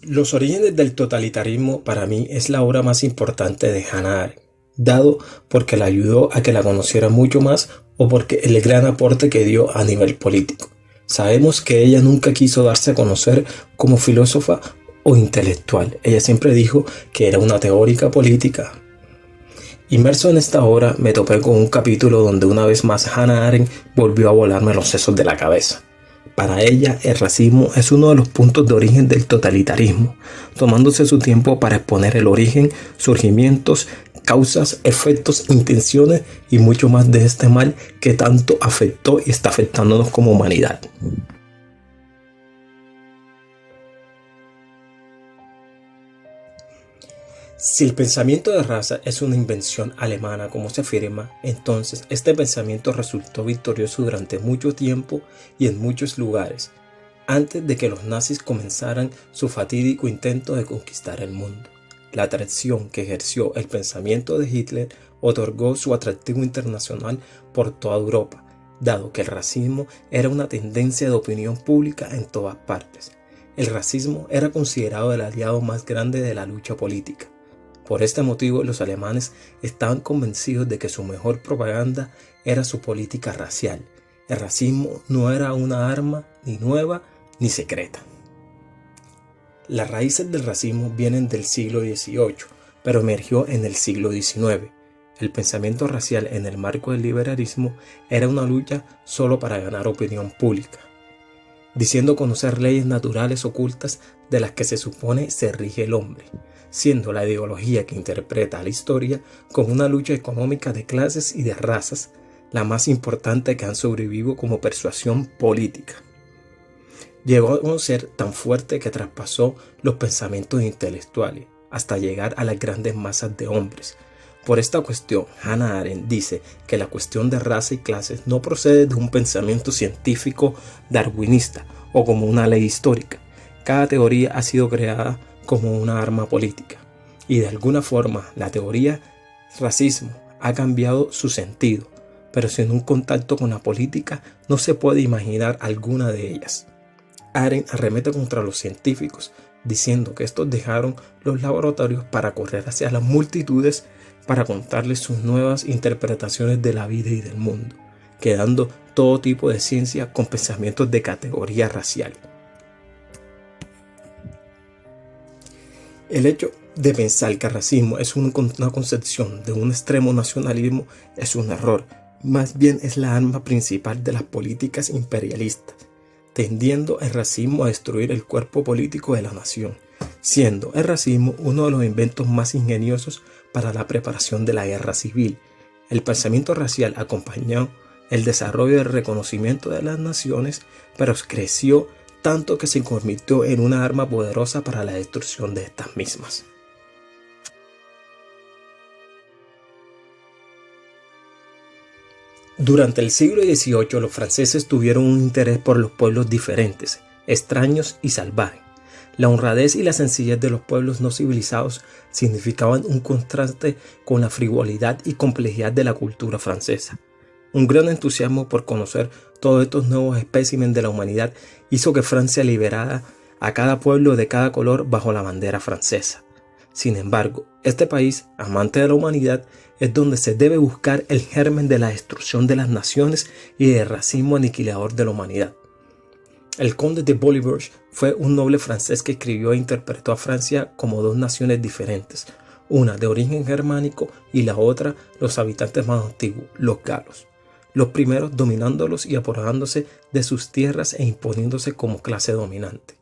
Los orígenes del totalitarismo para mí es la obra más importante de Hannah Arendt, dado porque la ayudó a que la conociera mucho más o porque el gran aporte que dio a nivel político. Sabemos que ella nunca quiso darse a conocer como filósofa o intelectual. Ella siempre dijo que era una teórica política. Inmerso en esta obra me topé con un capítulo donde una vez más Hannah Arendt volvió a volarme los sesos de la cabeza. Para ella, el racismo es uno de los puntos de origen del totalitarismo, tomándose su tiempo para exponer el origen, surgimientos, causas, efectos, intenciones y mucho más de este mal que tanto afectó y está afectándonos como humanidad. Si el pensamiento de raza es una invención alemana, como se afirma, entonces este pensamiento resultó victorioso durante mucho tiempo y en muchos lugares, antes de que los nazis comenzaran su fatídico intento de conquistar el mundo. La atracción que ejerció el pensamiento de Hitler otorgó su atractivo internacional por toda Europa, dado que el racismo era una tendencia de opinión pública en todas partes. El racismo era considerado el aliado más grande de la lucha política. Por este motivo, los alemanes estaban convencidos de que su mejor propaganda era su política racial. El racismo no era una arma ni nueva ni secreta. Las raíces del racismo vienen del siglo XVIII, pero emergió en el siglo XIX. El pensamiento racial en el marco del liberalismo era una lucha solo para ganar opinión pública, diciendo conocer leyes naturales ocultas de las que se supone se rige el hombre, siendo la ideología que interpreta la historia como una lucha económica de clases y de razas, la más importante que han sobrevivido como persuasión política. Llegó a ser tan fuerte que traspasó los pensamientos intelectuales hasta llegar a las grandes masas de hombres. Por esta cuestión, Hannah Arendt dice que la cuestión de raza y clases no procede de un pensamiento científico darwinista o como una ley histórica. Cada teoría ha sido creada como una arma política y de alguna forma la teoría racismo ha cambiado su sentido, pero sin un contacto con la política no se puede imaginar alguna de ellas. Arendt arremete contra los científicos diciendo que estos dejaron los laboratorios para correr hacia las multitudes para contarles sus nuevas interpretaciones de la vida y del mundo, quedando todo tipo de ciencia con pensamientos de categoría racial. El hecho de pensar que el racismo es una concepción de un extremo nacionalismo es un error, más bien es la arma principal de las políticas imperialistas, tendiendo el racismo a destruir el cuerpo político de la nación, siendo el racismo uno de los inventos más ingeniosos para la preparación de la guerra civil. El pensamiento racial acompañó el desarrollo del reconocimiento de las naciones, pero creció tanto que se convirtió en una arma poderosa para la destrucción de estas mismas. Durante el siglo XVIII, los franceses tuvieron un interés por los pueblos diferentes, extraños y salvajes. La honradez y la sencillez de los pueblos no civilizados significaban un contraste con la frivolidad y complejidad de la cultura francesa. Un gran entusiasmo por conocer todos estos nuevos espécimenes de la humanidad hizo que Francia liberara a cada pueblo de cada color bajo la bandera francesa. Sin embargo, este país, amante de la humanidad, es donde se debe buscar el germen de la destrucción de las naciones y del racismo aniquilador de la humanidad. El conde de Bolivarge fue un noble francés que escribió e interpretó a Francia como dos naciones diferentes, una de origen germánico y la otra los habitantes más antiguos, los galos. Los primeros dominándolos y apoderándose de sus tierras e imponiéndose como clase dominante.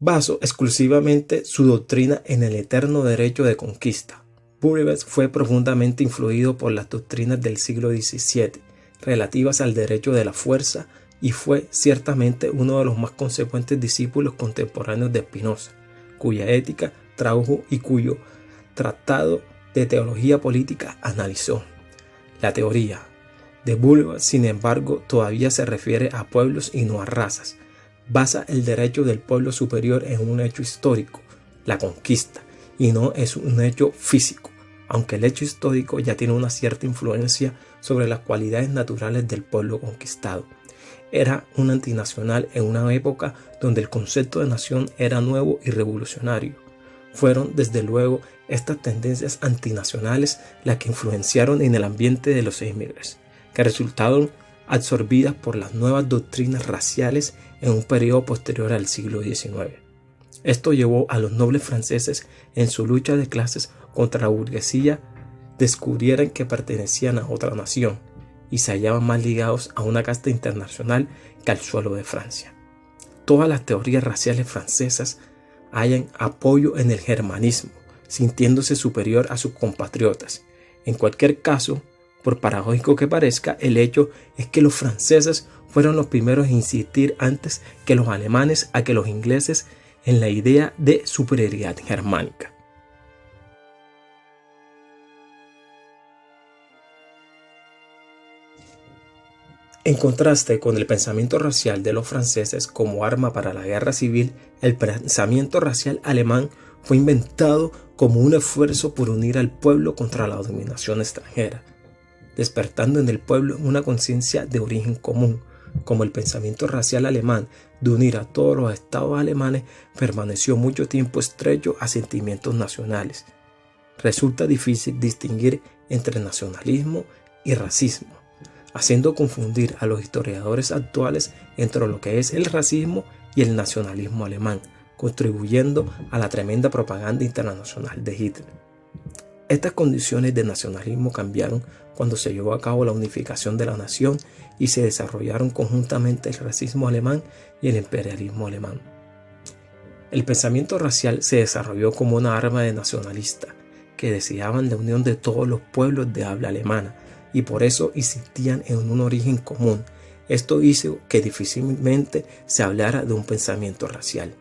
Basó exclusivamente su doctrina en el eterno derecho de conquista. Bolivarge fue profundamente influido por las doctrinas del siglo XVII relativas al derecho de la fuerza y fue ciertamente uno de los más consecuentes discípulos contemporáneos de Spinoza, cuya ética tradujo y cuyo tratado de teología política analizó. La teoría de Bolivarge, sin embargo, todavía se refiere a pueblos y no a razas. Basa el derecho del pueblo superior en un hecho histórico, la conquista, y no es un hecho físico, aunque el hecho histórico ya tiene una cierta influencia sobre las cualidades naturales del pueblo conquistado. era un antinacional en una época donde el concepto de nación era nuevo y revolucionario. Fueron, desde luego, estas tendencias antinacionales las que influenciaron en el ambiente de los émigrés, que resultaron absorbidas por las nuevas doctrinas raciales en un periodo posterior al siglo XIX. Esto llevó a los nobles franceses en su lucha de clases contra la burguesía descubrieran que pertenecían a otra nación y se hallaban más ligados a una casta internacional que al suelo de Francia. Todas las teorías raciales francesas hallan apoyo en el germanismo, sintiéndose superior a sus compatriotas. En cualquier caso, por paradójico que parezca, el hecho es que los franceses fueron los primeros en insistir antes que los alemanes a que los ingleses en la idea de superioridad germánica. En contraste con el pensamiento racial de los franceses como arma para la guerra civil, el pensamiento racial alemán fue inventado como un esfuerzo por unir al pueblo contra la dominación extranjera, despertando en el pueblo una conciencia de origen común. Como el pensamiento racial alemán de unir a todos los estados alemanes permaneció mucho tiempo estrecho a sentimientos nacionales, resulta difícil distinguir entre nacionalismo y racismo, haciendo confundir a los historiadores actuales entre lo que es el racismo y el nacionalismo alemán, contribuyendo a la tremenda propaganda internacional de Hitler. Estas condiciones de nacionalismo cambiaron cuando se llevó a cabo la unificación de la nación y se desarrollaron conjuntamente el racismo alemán y el imperialismo alemán. El pensamiento racial se desarrolló como una arma de nacionalistas que deseaban la unión de todos los pueblos de habla alemana y por eso insistían en un origen común. Esto hizo que difícilmente se hablara de un pensamiento racial.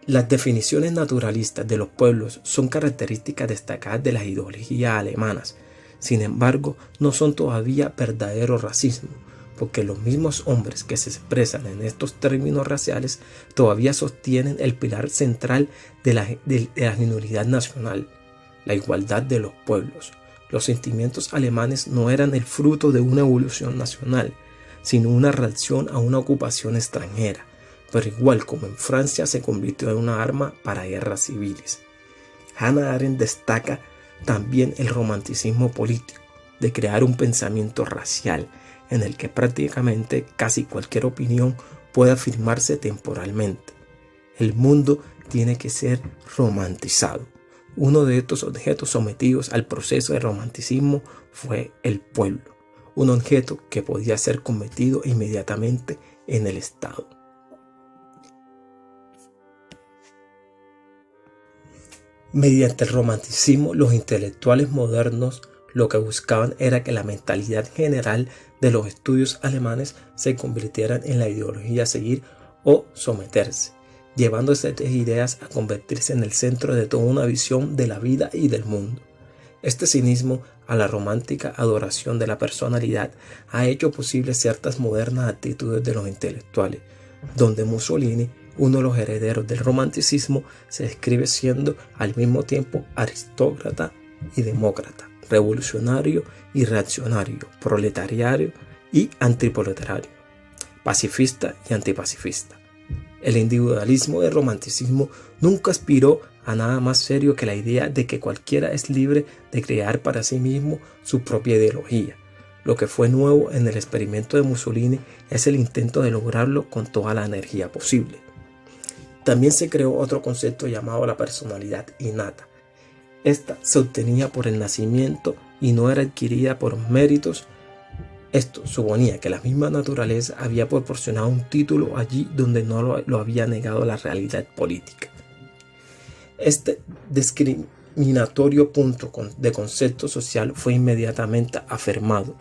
Las definiciones naturalistas de los pueblos son características destacadas de las ideologías alemanas. Sin embargo, no son todavía verdadero racismo, porque los mismos hombres que se expresan en estos términos raciales todavía sostienen el pilar central de la genuinidad nacional, la igualdad de los pueblos. Los sentimientos alemanes no eran el fruto de una evolución nacional, sino una reacción a una ocupación extranjera, pero igual como en Francia se convirtió en una arma para guerras civiles. Hannah Arendt destaca también el romanticismo político, de crear un pensamiento racial en el que prácticamente casi cualquier opinión puede afirmarse temporalmente. El mundo tiene que ser romantizado. Uno de estos objetos sometidos al proceso de romanticismo fue el pueblo, un objeto que podía ser convertido inmediatamente en el Estado. Mediante el romanticismo, los intelectuales modernos lo que buscaban era que la mentalidad general de los estudios alemanes se convirtieran en la ideología a seguir o someterse, llevando estas ideas a convertirse en el centro de toda una visión de la vida y del mundo. Este cinismo a la romántica adoración de la personalidad ha hecho posible ciertas modernas actitudes de los intelectuales, donde Mussolini, uno de los herederos del romanticismo, se describe siendo al mismo tiempo aristócrata y demócrata, revolucionario y reaccionario, proletariado y antiproletariado, pacifista y antipacifista. El individualismo del romanticismo nunca aspiró a nada más serio que la idea de que cualquiera es libre de crear para sí mismo su propia ideología. Lo que fue nuevo en el experimento de Mussolini es el intento de lograrlo con toda la energía posible. También se creó otro concepto llamado la personalidad innata. Esta se obtenía por el nacimiento y no era adquirida por méritos. Esto suponía que la misma naturaleza había proporcionado un título allí donde no lo había negado la realidad política. Este discriminatorio punto de concepto social fue inmediatamente afirmado.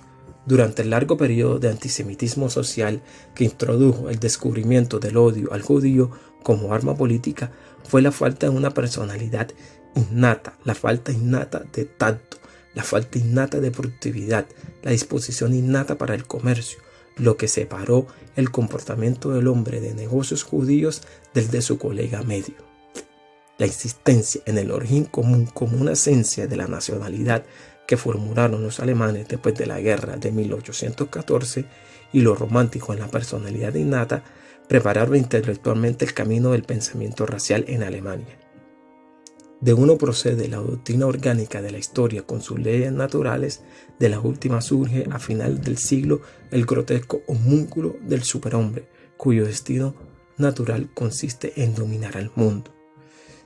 Durante el largo periodo de antisemitismo social que introdujo el descubrimiento del odio al judío como arma política, fue la falta de una personalidad innata, la falta innata de tacto, la falta innata de productividad, la disposición innata para el comercio, lo que separó el comportamiento del hombre de negocios judíos del de su colega medio. La insistencia en el origen común como una esencia de la nacionalidad que formularon los alemanes después de la guerra de 1814 y lo romántico en la personalidad innata prepararon intelectualmente el camino del pensamiento racial en Alemania. De uno procede la doctrina orgánica de la historia con sus leyes naturales, de la última surge a final del siglo el grotesco homúnculo del superhombre, cuyo destino natural consiste en dominar al mundo,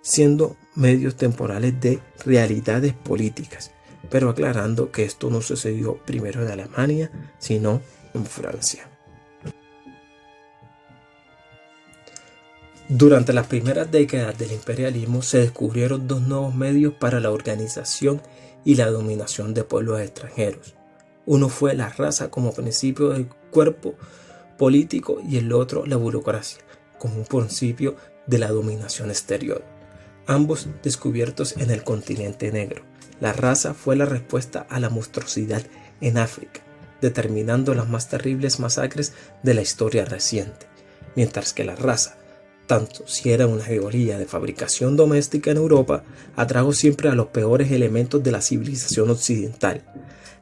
siendo medios temporales de realidades políticas, pero aclarando que esto no sucedió primero en Alemania, sino en Francia. Durante las primeras décadas del imperialismo se descubrieron dos nuevos medios para la organización y la dominación de pueblos extranjeros. Uno fue la raza como principio del cuerpo político y el otro la burocracia como un principio de la dominación exterior. Ambos descubiertos en el continente negro. La raza fue la respuesta a la monstruosidad en África, determinando las más terribles masacres de la historia reciente, mientras que la raza, tanto si era una teoría de fabricación doméstica en Europa, atrajo siempre a los peores elementos de la civilización occidental.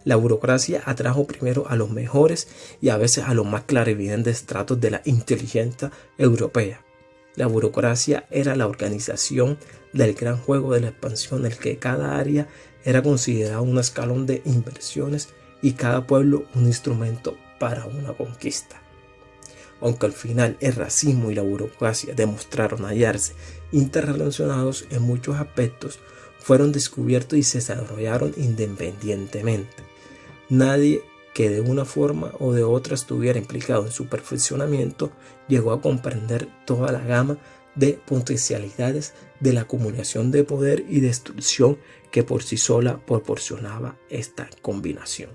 La burocracia atrajo primero a los mejores y a veces a los más clarividentes estratos de la inteligencia europea. La burocracia era la organización del gran juego de la expansión en el que cada área era considerada un escalón de inversiones y cada pueblo un instrumento para una conquista. Aunque al final el racismo y la burocracia demostraron hallarse interrelacionados en muchos aspectos, fueron descubiertos y se desarrollaron independientemente. Nadie que de una forma o de otra estuviera implicado en su perfeccionamiento llegó a comprender toda la gama de potencialidades de la acumulación de poder y destrucción que por sí sola proporcionaba esta combinación.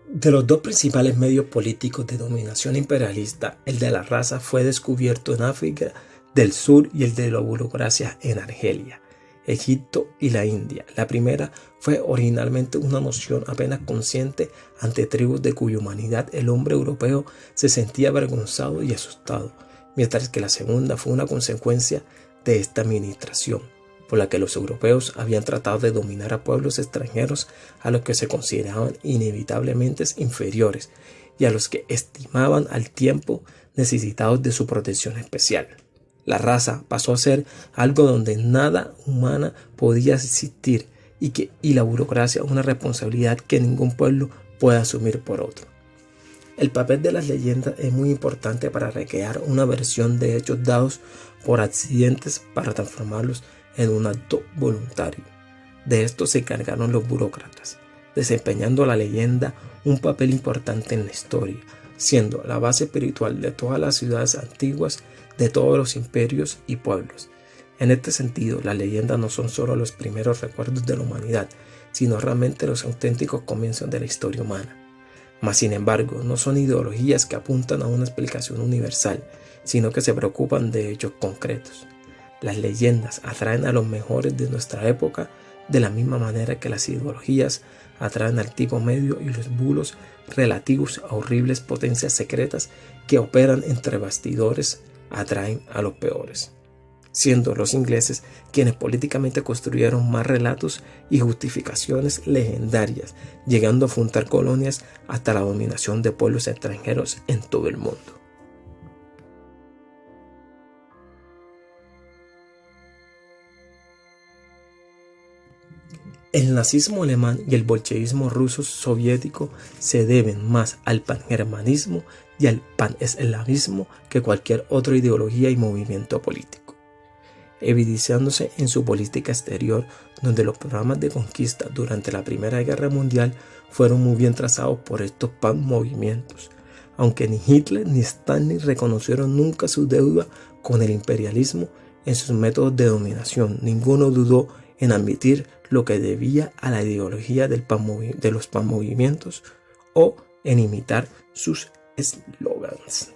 De los dos principales medios políticos de dominación imperialista, el de la raza fue descubierto en África del Sur y el de la burocracia en Argelia, Egipto y la India. La primera fue originalmente una noción apenas consciente ante tribus de cuya humanidad el hombre europeo se sentía avergonzado y asustado, mientras que la segunda fue una consecuencia de esta administración, por la que los europeos habían tratado de dominar a pueblos extranjeros a los que se consideraban inevitablemente inferiores y a los que estimaban al tiempo necesitados de su protección especial. La raza pasó a ser algo donde nada humana podía existir y la burocracia una responsabilidad que ningún pueblo puede asumir por otro. El papel de las leyendas es muy importante para recrear una versión de hechos dados por accidentes para transformarlos en un acto voluntario. De esto se encargaron los burócratas, desempeñando la leyenda un papel importante en la historia, siendo la base espiritual de todas las ciudades antiguas, de todos los imperios y pueblos. En este sentido, las leyendas no son solo los primeros recuerdos de la humanidad, sino realmente los auténticos comienzos de la historia humana. Mas, sin embargo, no son ideologías que apuntan a una explicación universal, sino que se preocupan de hechos concretos. Las leyendas atraen a los mejores de nuestra época de la misma manera que las ideologías atraen al tipo medio y los bulos relativos a horribles potencias secretas que operan entre bastidores atraen a los peores, siendo los ingleses quienes políticamente construyeron más relatos y justificaciones legendarias, llegando a fundar colonias hasta la dominación de pueblos extranjeros en todo el mundo. El nazismo alemán y el bolchevismo ruso soviético se deben más al pangermanismo y al paneslavismo que cualquier otra ideología y movimiento político, evidenciándose en su política exterior, donde los programas de conquista durante la Primera Guerra Mundial fueron muy bien trazados por estos pan-movimientos, aunque ni Hitler ni Stalin reconocieron nunca su deuda con el imperialismo en sus métodos de dominación. Ninguno dudó en admitir lo que debía a la ideología de los panmovimientos o en imitar sus eslogans.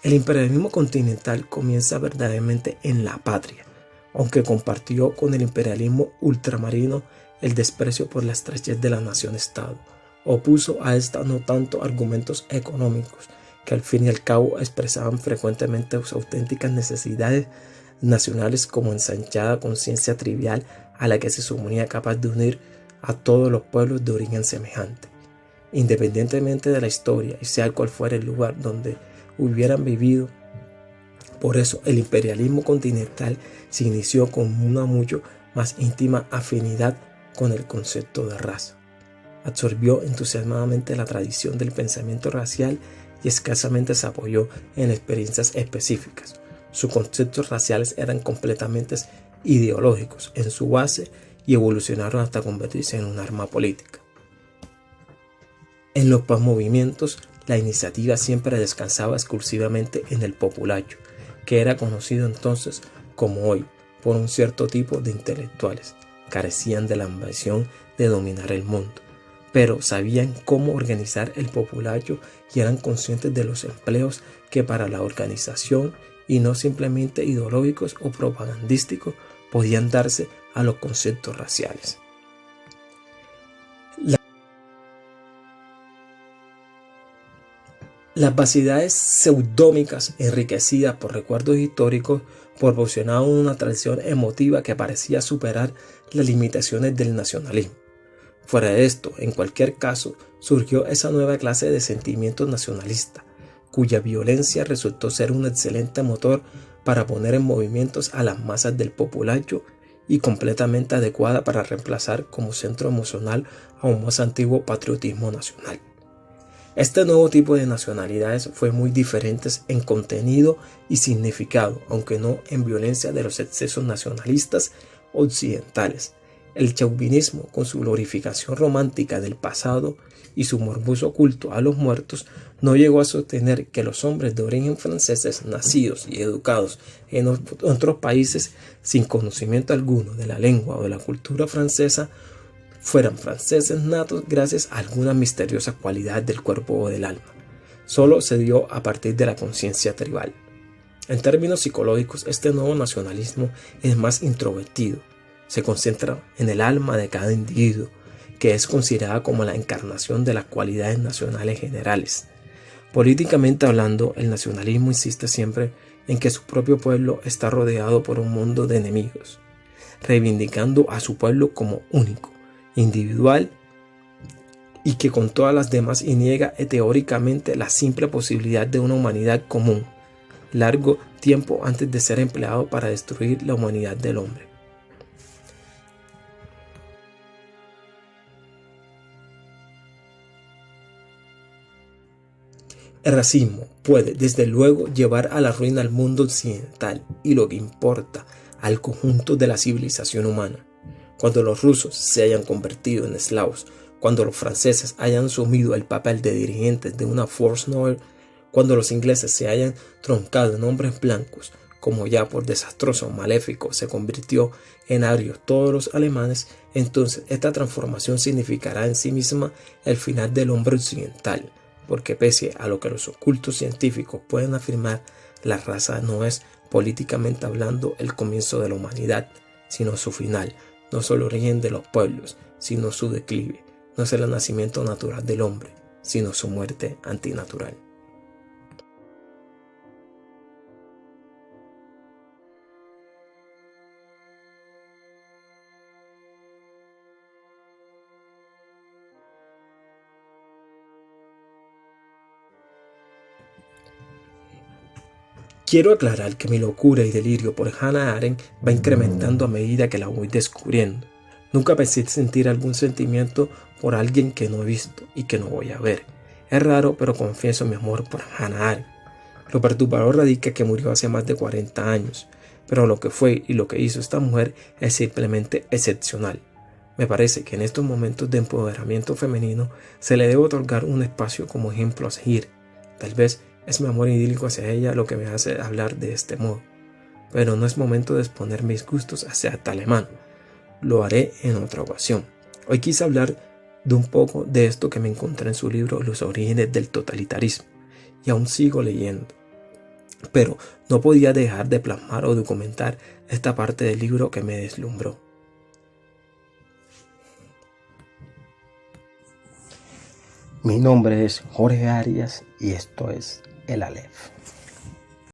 El imperialismo continental comienza verdaderamente en la patria, aunque compartió con el imperialismo ultramarino el desprecio por la estrechez de la nación-estado. Opuso a esta no tanto argumentos económicos, que al fin y al cabo expresaban frecuentemente sus auténticas necesidades nacionales como ensanchada conciencia trivial a la que se suponía capaz de unir a todos los pueblos de origen semejante, independientemente de la historia y sea cual fuera el lugar donde hubieran vivido. Por eso el imperialismo continental se inició con una mucho más íntima afinidad con el concepto de raza. Absorbió entusiasmadamente la tradición del pensamiento racial y escasamente se apoyó en experiencias específicas. Sus conceptos raciales eran completamente ideológicos en su base y evolucionaron hasta convertirse en un arma política. En los movimientos, la iniciativa siempre descansaba exclusivamente en el populacho, que era conocido entonces como hoy por un cierto tipo de intelectuales. Carecían de la ambición de dominar el mundo, pero sabían cómo organizar el populacho y eran conscientes de los empleos que para la organización, y no simplemente ideológicos o propagandísticos, podían darse a los conceptos raciales. Las vacidades pseudómicas enriquecidas por recuerdos históricos proporcionaban una tradición emotiva que parecía superar las limitaciones del nacionalismo. Fuera de esto, en cualquier caso, surgió esa nueva clase de sentimiento nacionalista, cuya violencia resultó ser un excelente motor para poner en movimiento a las masas del populacho y completamente adecuada para reemplazar como centro emocional a un más antiguo patriotismo nacional. Este nuevo tipo de nacionalidades fue muy diferentes en contenido y significado, aunque no en violencia de los excesos nacionalistas occidentales. El chauvinismo, con su glorificación romántica del pasado y su morboso culto a los muertos, no llegó a sostener que los hombres de origen franceses, nacidos y educados en otros países sin conocimiento alguno de la lengua o de la cultura francesa, fueran franceses natos gracias a alguna misteriosa cualidad del cuerpo o del alma. Solo se dio a partir de la conciencia tribal. En términos psicológicos, este nuevo nacionalismo es más introvertido. Se concentra en el alma de cada individuo, que es considerada como la encarnación de las cualidades nacionales generales. Políticamente hablando, el nacionalismo insiste siempre en que su propio pueblo está rodeado por un mundo de enemigos, reivindicando a su pueblo como único, individual y que con todas las demás, y niega teóricamente la simple posibilidad de una humanidad común, largo tiempo antes de ser empleado para destruir la humanidad del hombre. El racismo puede, desde luego, llevar a la ruina al mundo occidental y, lo que importa, al conjunto de la civilización humana. Cuando los rusos se hayan convertido en esclavos, cuando los franceses hayan asumido el papel de dirigentes de una force noble, cuando los ingleses se hayan troncado en hombres blancos, como ya por desastroso o maléfico se convirtió en arios todos los alemanes, entonces esta transformación significará en sí misma el final del hombre occidental, porque pese a lo que los ocultos científicos pueden afirmar, la raza no es, políticamente hablando, el comienzo de la humanidad, sino su final. No es el origen de los pueblos, sino su declive. No es el nacimiento natural del hombre, sino su muerte antinatural. Quiero aclarar que mi locura y delirio por Hannah Arendt va incrementando a medida que la voy descubriendo. Nunca pensé sentir algún sentimiento por alguien que no he visto y que no voy a ver. Es raro, pero confieso mi amor por Hannah Arendt. Lo perturbador radica que murió hace más de 40 años, pero lo que fue y lo que hizo esta mujer es simplemente excepcional. Me parece que en estos momentos de empoderamiento femenino se le debe otorgar un espacio como ejemplo a seguir. Tal vez es mi amor idílico hacia ella lo que me hace hablar de este modo, pero no es momento de exponer mis gustos hacia tal alemán. Lo haré en otra ocasión. Hoy quise hablar de un poco de esto que me encontré en su libro Los orígenes del totalitarismo, y aún sigo leyendo. Pero no podía dejar de plasmar o documentar esta parte del libro que me deslumbró. Mi nombre es Jorge Arias y esto es El Aleph.